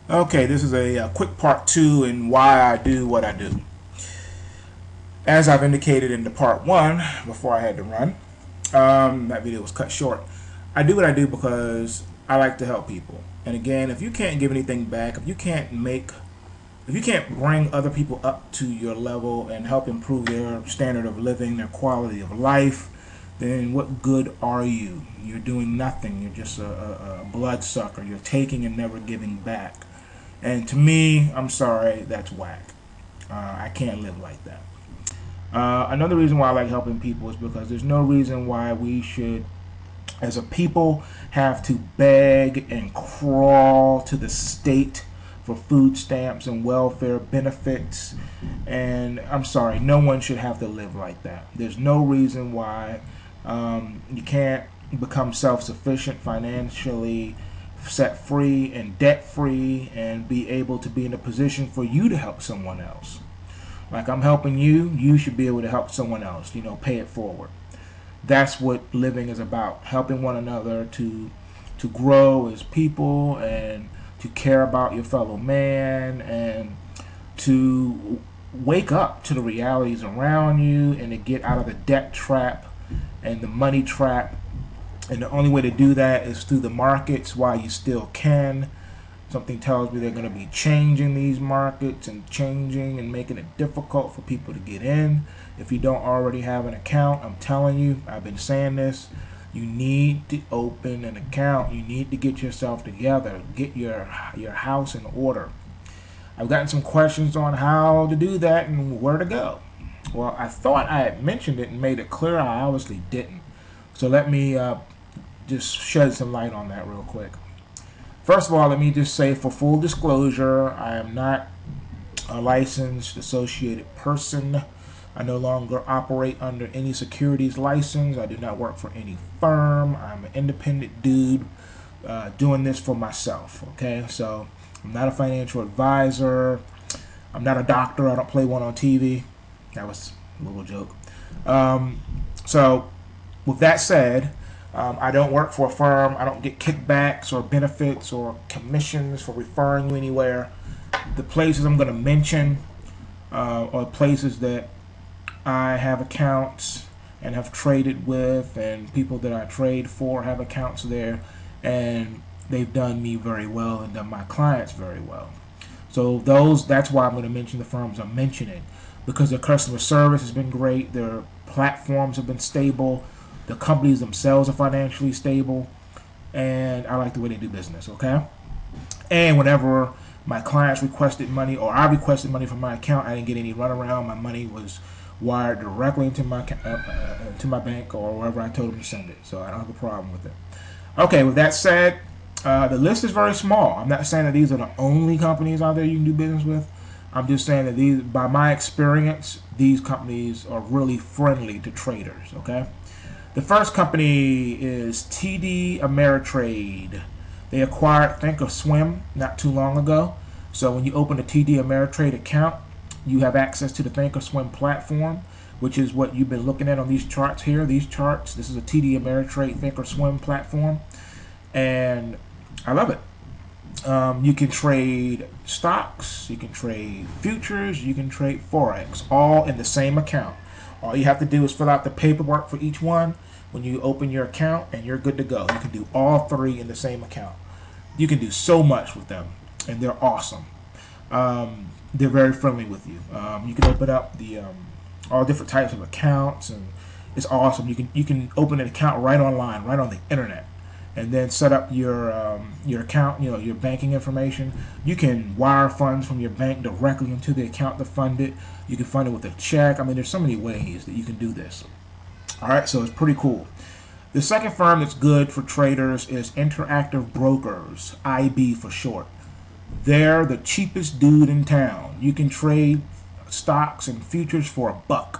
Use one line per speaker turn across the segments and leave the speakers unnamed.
Okay, this is a quick part 2 in why I do what I do. As I've indicated in the part 1 before I had to run, that video was cut short. I do what I do because I like to help people. And again, if you can't give anything back, if you can't bring other people up to your level and help improve their standard of living, their quality of life, then what good are you? You're doing nothing. You're just a bloodsucker. You're taking and never giving back. And to me, I'm sorry, that's whack. I can't live like that. Another reason why I like helping people is because there's no reason why we should, as a people, have to beg and crawl to the state for food stamps and welfare benefits. And I'm sorry, no one should have to live like that. There's no reason why you can't become self-sufficient financially, set free and debt free, and be able to be in a position for you to help someone else. Like I'm helping you, you should be able to help someone else, pay it forward. That's what living is about, helping one another to grow as people and to care about your fellow man and to wake up to the realities around you and to get out of the debt trap and the money trap. And the only way to do that is through the markets while you still can. Something tells me they're going to be changing these markets and changing and making it difficult for people to get in. If you don't already have an account, I'm telling you, I've been saying this, you need to open an account. You need to get yourself together. Get your house in order. I've gotten some questions on how to do that and where to go. Well, I thought I had mentioned it and made it clear. I obviously didn't. So let me just shed some light on that real quick. First of all, let me just say, for full disclosure, I am not a licensed associated person. I no longer operate under any securities license. I do not work for any firm. I'm an independent dude doing this for myself. Okay, so I'm not a financial advisor. I'm not a doctor. I don't play one on TV. That was a little joke. So with that said, I don't work for a firm. I don't get kickbacks or benefits or commissions for referring you anywhere. The places I'm going to mention are places that I have accounts and have traded with, and people that I trade for have accounts there, and they've done me very well and done my clients very well. So that's why I'm going to mention the firms I'm mentioning, because their customer service has been great, their platforms have been stable, the companies themselves are financially stable, and I like the way they do business, okay? And whenever my clients requested money or I requested money from my account, I didn't get any runaround. My money was wired directly into my bank or wherever I told them to send it, so I don't have a problem with it. Okay, with that said, the list is very small. I'm not saying that these are the only companies out there you can do business with. I'm just saying that these, by my experience, these companies are really friendly to traders, okay? The first company is TD Ameritrade. They acquired ThinkorSwim not too long ago. So when you open a TD Ameritrade account, you have access to the ThinkorSwim platform, which is what you've been looking at on these charts here. These charts, this is a TD Ameritrade ThinkorSwim platform, and I love it. You can trade stocks, you can trade futures, you can trade Forex, all in the same account. All you have to do is fill out the paperwork for each one when you open your account, and you're good to go. You can do all three in the same account. You can do so much with them, and they're awesome. They're very friendly with you. You can open up the all different types of accounts, and it's awesome. You can open an account right online, right on the internet, and then set up your account, your banking information. You can wire funds from your bank directly into the account to fund it. You can fund it with a check. I mean, there's so many ways that you can do this. All right, so it's pretty cool. The second firm that's good for traders is INTERACTIVEBROKERS, IB for short. They're the cheapest dude in town. You can trade stocks and futures for $1.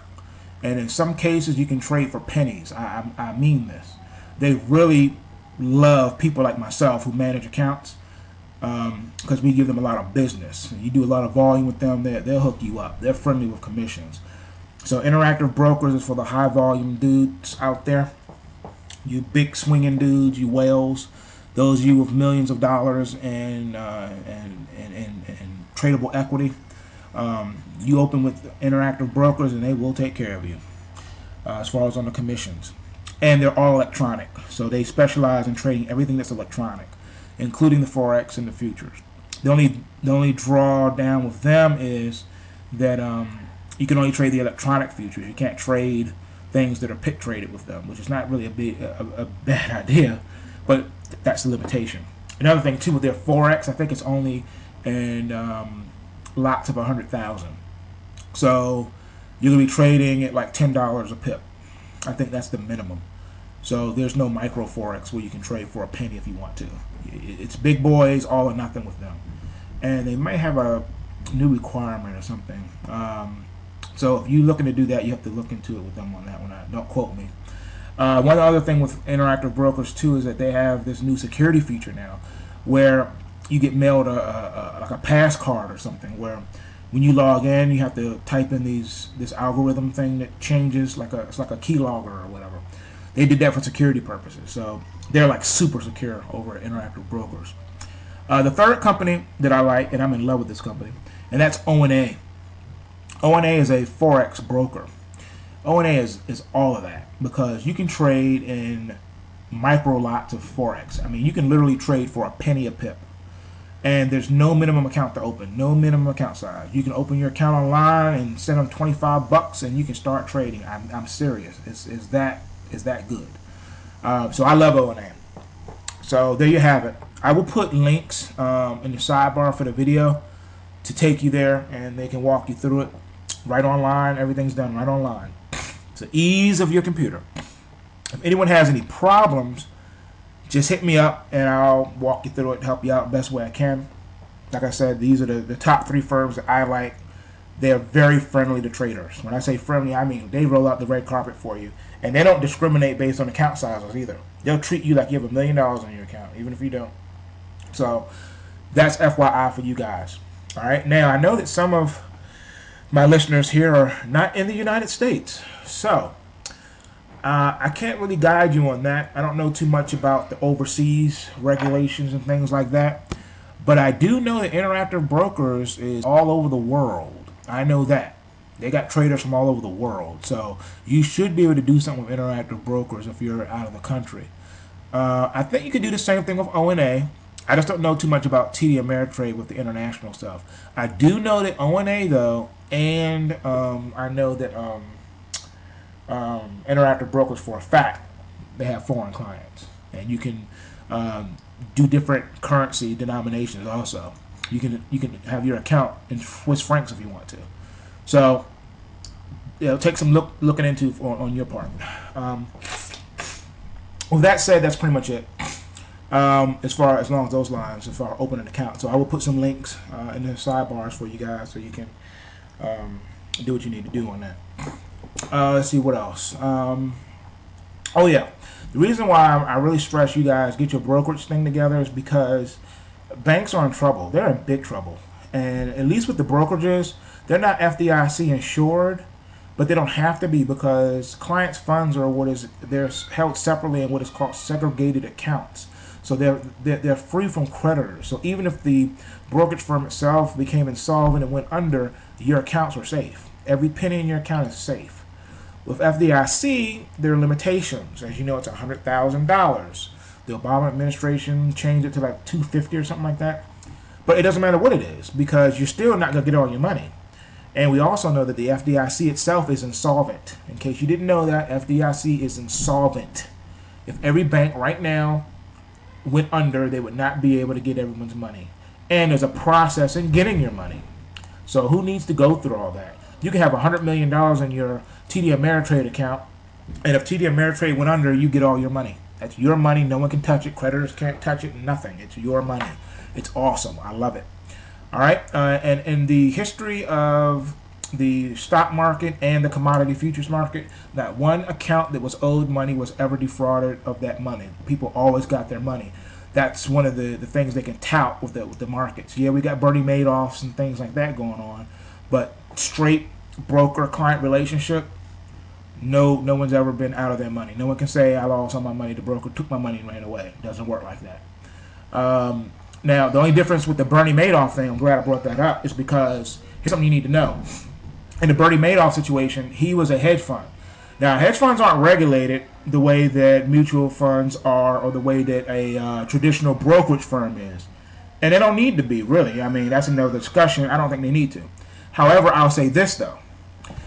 And in some cases, you can trade for pennies. I mean this. They really love people like myself who manage accounts, because we give them a lot of business. You do a lot of volume with them, they'll hook you up. They're friendly with commissions. So INTERACTIVEBROKERS is for the high volume dudes out there. You big swinging dudes, you whales. Those of you with millions of dollars in tradable equity, you open with Interactive Brokers and they will take care of you as far as on the commissions. And they're all electronic, so they specialize in trading everything that's electronic, including the Forex and the futures. The only drawdown with them is that you can only trade the electronic futures. You can't trade things that are pit traded with them, which is not really a bad idea, but that's the limitation. Another thing too with their Forex, I think it's only in lots of 100,000. So you're gonna be trading at like $10 a pip. I think that's the minimum. So there's no micro Forex where you can trade for a penny if you want to. It's big boys, all or nothing with them. And they might have a new requirement or something. So if you're looking to do that, you have to look into it with them on that one. Don't quote me. One other thing with Interactive Brokers too is that they have this new security feature now, where you get mailed like a pass card or something, where when you log in, you have to type in this algorithm thing that changes, it's like a keylogger or whatever. They did that for security purposes, so they're like super secure over at Interactive Brokers. The third company that I like, and I'm in love with this company, and that's OANDA. OANDA is a Forex broker. OANDA is all of that, because you can trade in micro lots of Forex. I mean, you can literally trade for a penny a pip. And there's no minimum account to open, no minimum account size. You can open your account online and send them 25 bucks and you can start trading. I'm serious. It's that good. So I love OANDA. So there you have it. I will put links in the sidebar for the video to take you there, and they can walk you through it right online. Everything's done right online. It's the ease of your computer. If anyone has any problems, just hit me up and I'll walk you through it and help you out the best way I can. Like I said, these are the top 3 firms that I like. They're very friendly to traders. When I say friendly, I mean they roll out the red carpet for you. And they don't discriminate based on account sizes either. They'll treat you like you have $1 million in your account, even if you don't. So that's FYI for you guys. All right. Now, I know that some of my listeners here are not in the United States. So I can't really guide you on that. I don't know too much about the overseas regulations and things like that. But I do know that Interactive Brokers is all over the world. I know that. They got traders from all over the world. So you should be able to do something with Interactive Brokers if you're out of the country. I think you could do the same thing with OANDA. I just don't know too much about TD Ameritrade with the international stuff. I do know that OANDA, though, and I know that Interactive Brokers, for a fact, they have foreign clients. And you can do different currency denominations also. You can have your account in Swiss francs if you want to. So it'll take some looking into on your part. With that said, that's pretty much it. As long as those lines, as far as opening an account. So I will put some links in the sidebars for you guys so you can do what you need to do on that. Let's see what else. Oh yeah, the reason why I really stress you guys get your brokerage thing together is because banks are in trouble. They're in big trouble. And at least with the brokerages, they're not FDIC insured, but they don't have to be, because clients' funds are they're held separately in what is called segregated accounts. So they're free from creditors. So even if the brokerage firm itself became insolvent and went under, your accounts are safe. Every penny in your account is safe. With FDIC, there are limitations. As you know, it's $100,000. The Obama administration changed it to like $250 or something like that. But it doesn't matter what it is, because you're still not going to get all your money. And we also know that the FDIC itself is insolvent. In case you didn't know that, FDIC is insolvent. If every bank right now went under, they would not be able to get everyone's money. And there's a process in getting your money. So who needs to go through all that? You can have $100 million in your TD Ameritrade account, and if TD Ameritrade went under, you get all your money. That's your money. No one can touch it. Creditors can't touch it. Nothing. It's your money. It's awesome. I love it. All right. And in the history of the stock market and the commodity futures market, not one account that was owed money was ever defrauded of that money. People always got their money. That's one of the things they can tout with the markets. Yeah, we got Bernie Madoffs and things like that going on, but straight broker-client relationship, no one's ever been out of their money. No one can say, I lost all my money, the broker took my money and ran away. It doesn't work like that. Now, the only difference with the Bernie Madoff thing, I'm glad I brought that up, is because here's something you need to know. In the Bernie Madoff situation, he was a hedge fund. Now, hedge funds aren't regulated the way that mutual funds are, or the way that a traditional brokerage firm is. And they don't need to be, really. I mean, that's another discussion. I don't think they need to. However, I'll say this, though.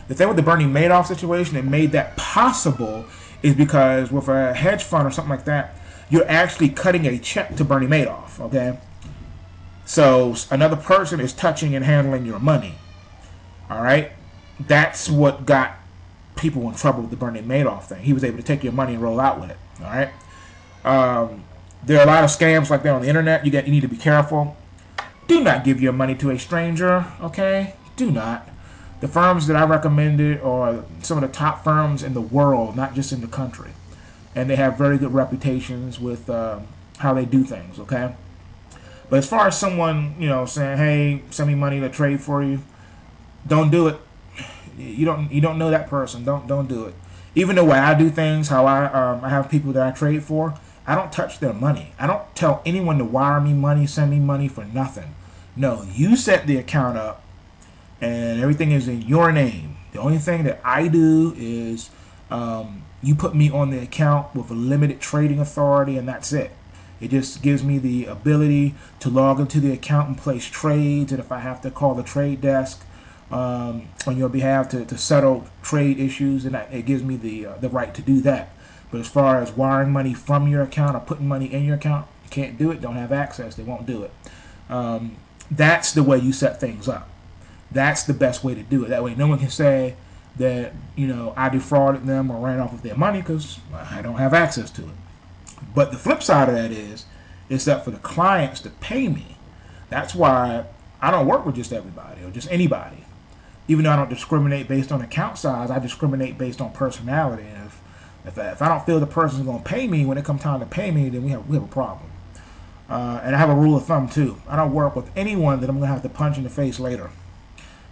The thing with the Bernie Madoff situation that made that possible is because with a hedge fund or something like that, you're actually cutting a check to Bernie Madoff, okay? So another person is touching and handling your money, all right? That's what got people in trouble with the Bernie Madoff thing. He was able to take your money and roll out with it, all right? There are a lot of scams like that on the internet. You need to be careful. Do not give your money to a stranger, okay? Do not. The firms that I recommended are some of the top firms in the world, not just in the country. And they have very good reputations with how they do things, okay? But as far as someone, you know, saying, hey, send me money to trade for you, don't do it. You don't know that person. Don't do it. Even the way I do things, how I have people that I trade for, I don't touch their money. I don't tell anyone to wire me money, send me money for nothing. No, you set the account up and everything is in your name. The only thing that I do is you put me on the account with a limited trading authority, and that's it. It just gives me the ability to log into the account and place trades, and if I have to call the trade desk on your behalf to settle trade issues, and it gives me the right to do that. But as far as wiring money from your account or putting money in your account, you can't do it, don't have access, they won't do it. That's the way you set things up. That's the best way to do it. That way no one can say that, you know, I defrauded them or ran off with their money, because I don't have access to it. But the flip side of that is that for the clients to pay me, that's why I don't work with just everybody or just anybody. Even though I don't discriminate based on account size, I discriminate based on personality. And if I don't feel the person's going to pay me when it comes time to pay me, then we have a problem. And I have a rule of thumb too. I don't work with anyone that I'm going to have to punch in the face later.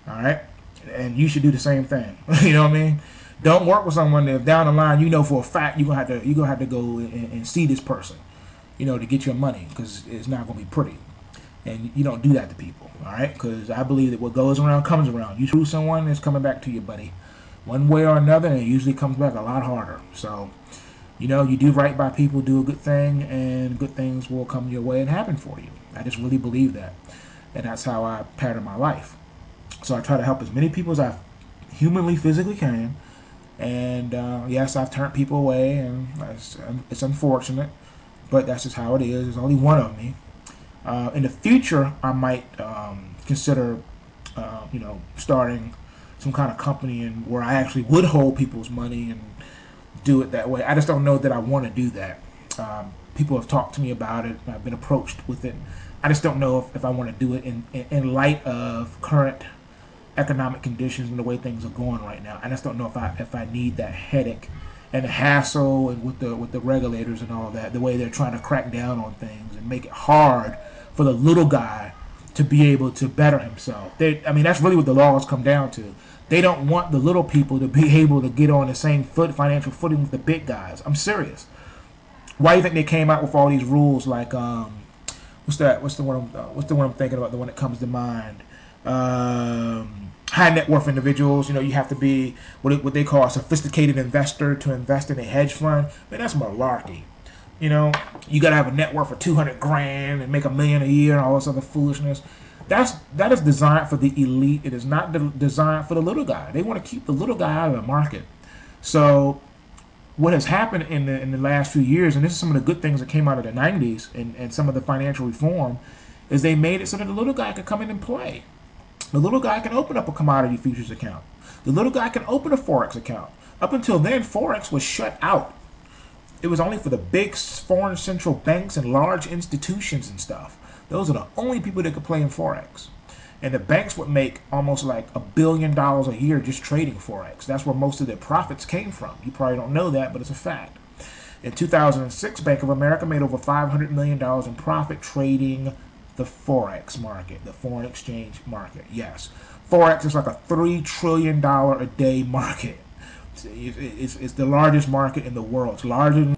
All right? And you should do the same thing. You know what I mean? Don't work with someone that if down the line you know for a fact you're gonna have to go and see this person, you know, to get your money, because it's not gonna be pretty. And you don't do that to people, all right? Because I believe that what goes around comes around. You screw someone, it's coming back to you, buddy, one way or another, and it usually comes back a lot harder. So, you know, you do right by people, do a good thing, and good things will come your way and happen for you. I just really believe that, and that's how I pattern my life. So I try to help as many people as I humanly, physically can. And yes, I've turned people away, and it's unfortunate, but that's just how it is. There's only one of me. In the future, I might consider, you know, starting some kind of company and where I actually would hold people's money and do it that way. I just don't know that I want to do that. People have talked to me about it. I've been approached with it. I just don't know if I want to do it in light of current economic conditions and the way things are going right now. I just don't know if I need that headache and the hassle, and with the regulators and all that, the way they're trying to crack down on things and make it hard for the little guy to be able to better himself. I mean, that's really what the laws come down to. They don't want the little people to be able to get on the same financial footing with the big guys. I'm serious. Why do you think they came out with all these rules like what's the one I'm thinking about, the one that comes to mind? High net worth individuals, you know, you have to be what they call a sophisticated investor to invest in a hedge fund. Man, that's malarkey. You know, you got to have a net worth of 200 grand and make $1 million a year and all this other foolishness. That is designed for the elite. It is not designed for the little guy. They want to keep the little guy out of the market. So what has happened in the last few years, and this is some of the good things that came out of the 90s and some of the financial reform, is they made it so that the little guy could come in and play. The little guy can open up a commodity futures account. The little guy can open a Forex account. Up until then, Forex was shut out. It was only for the big foreign central banks and large institutions and stuff. Those are the only people that could play in Forex. And the banks would make almost like $1 billion a year just trading Forex. That's where most of their profits came from. You probably don't know that, but it's a fact. In 2006, Bank of America made over $500 million in profit trading the Forex market, the foreign exchange market. Yes, Forex is like a $3 trillion a day market. It's the largest market in the world. It's larger than